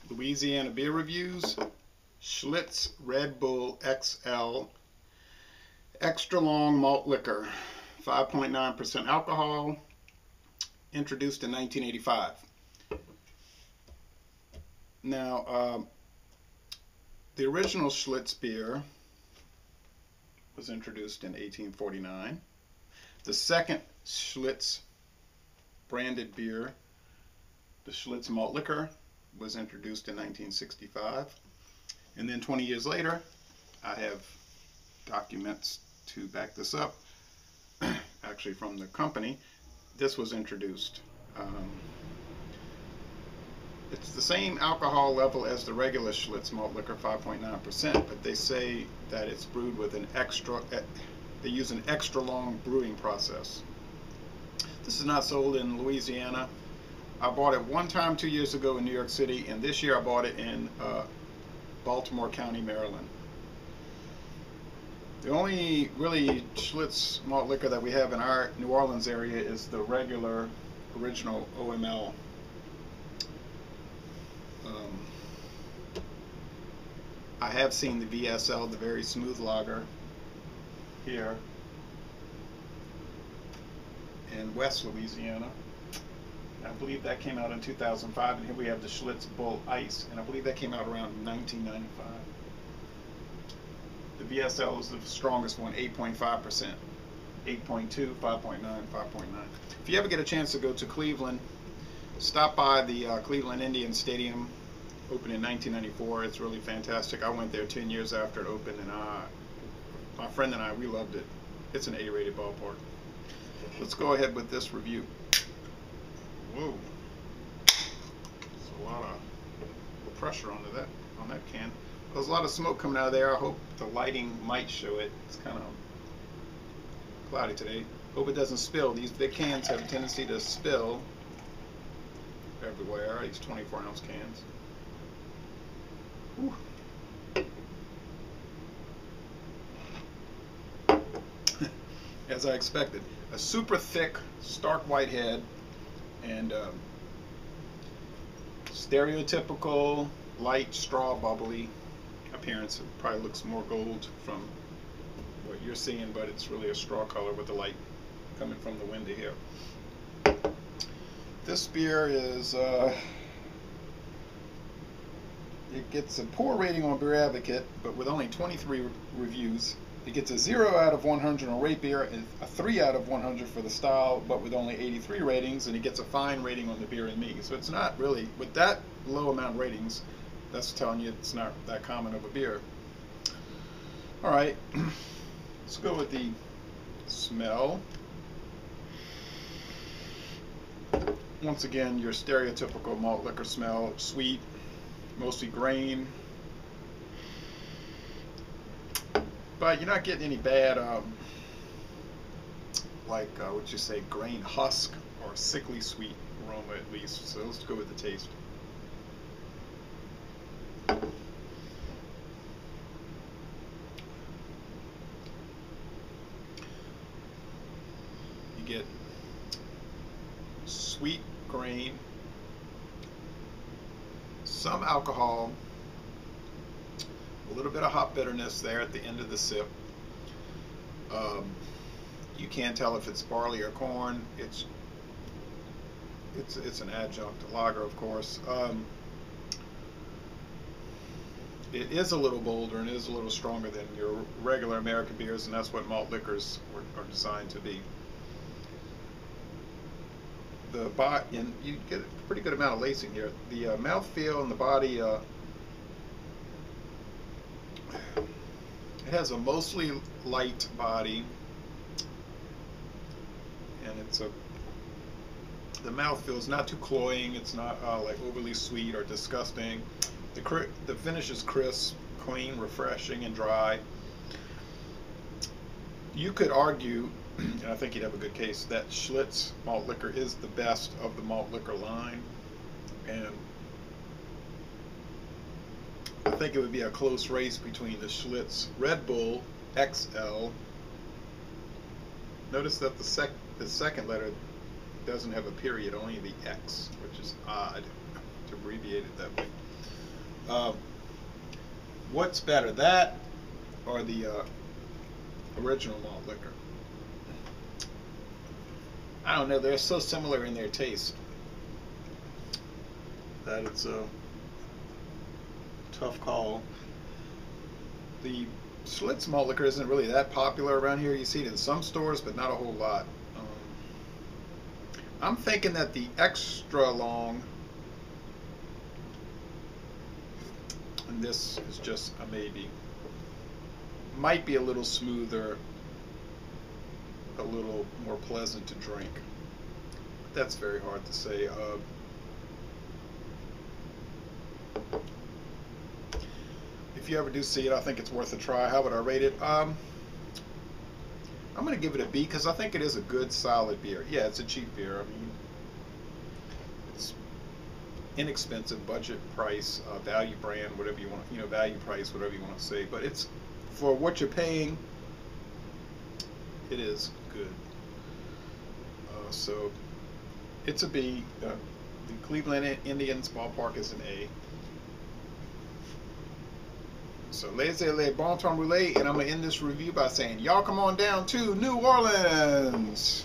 Louisiana beer reviews. Schlitz Red Bull XL extra long malt liquor, 5.9% alcohol, introduced in 1985. Now, the original Schlitz beer was introduced in 1849. The second Schlitz branded beer, the Schlitz malt liquor, was introduced in 1965. And then 20 years later, I have documents to back this up, actually from the company, this was introduced. It's the same alcohol level as the regular Schlitz malt liquor, 5.9%, but they say that it's brewed with they use an extra long brewing process. This is not sold in Louisiana. I bought it one time 2 years ago in New York City, and this year I bought it in Baltimore County, Maryland. The only really Schlitz malt liquor that we have in our New Orleans area is the regular original OML. I have seen the VSL, the very smooth lager, here in West Louisiana. I believe that came out in 2005, and here we have the Schlitz Bull Ice, and I believe that came out around 1995. The VSL is the strongest one, 8.5%, 8.2, 5.9, 5.9. If you ever get a chance to go to Cleveland, stop by the Cleveland Indian Stadium, opened in 1994. It's really fantastic. I went there 10 years after it opened, and my friend and I, we loved it. It's an A-rated ballpark. Let's go ahead with this review. Whoa, there's a lot of pressure on that can. There's a lot of smoke coming out of there. I hope the lighting might show it. It's kind of cloudy today. Hope it doesn't spill. These big cans have a tendency to spill everywhere. These 24-ounce cans. Whew. As I expected, a super thick, stark white head, and stereotypical light straw bubbly appearance. It probably looks more gold from what you're seeing, but it's really a straw color with the light coming from the window here. This beer is it gets a poor rating on Beer Advocate, but with only 23 reviews. It gets a 0 out of 100 on Rate Beer, and a 3 out of 100 for the style, but with only 83 ratings, and it gets a fine rating on the Beer and Me. So it's not really, with that low amount of ratings, that's telling you it's not that common of a beer. Alright, let's go with the smell. Once again, your stereotypical malt liquor smell, sweet, mostly grain. But you're not getting any bad, what you say, grain husk or sickly sweet aroma at least. So let's go with the taste. You get sweet grain, some alcohol, a little bit of hop bitterness there at the end of the sip. You can't tell if it's barley or corn. It's an adjunct lager, of course. It is a little bolder and it is a little stronger than your regular American beers, and that's what malt liquors are designed to be. And you get a pretty good amount of lacing here. The mouthfeel and the body. It has a mostly light body, and the mouthfeel is not too cloying. It's not like overly sweet or disgusting. The finish is crisp, clean, refreshing, and dry. You could argue, and I think you'd have a good case, that Schlitz malt liquor is the best of the malt liquor line, and I think it would be a close race between the Schlitz Red Bull XL. Notice that the second letter doesn't have a period, only the X, which is odd to abbreviate it that way. What's better, that or the original malt liquor? I don't know. They're so similar in their taste that it's a tough call. The Schlitz malt liquor isn't really that popular around here. You see it in some stores, but not a whole lot. I'm thinking that the extra long, and this is just a maybe, might be a little smoother, a little more pleasant to drink. That's very hard to say. If you ever do see it, I think it's worth a try. How would I rate it? I'm going to give it a B because I think it is a good, solid beer. Yeah, it's a cheap beer. I mean, it's inexpensive, budget price, value brand, whatever you want, value price, whatever you want to say. But it's, for what you're paying, it is good. So it's a B. The Cleveland Indians ballpark is an A. So laissez-les bon temps rouler, and I'm going to end this review by saying, y'all come on down to New Orleans.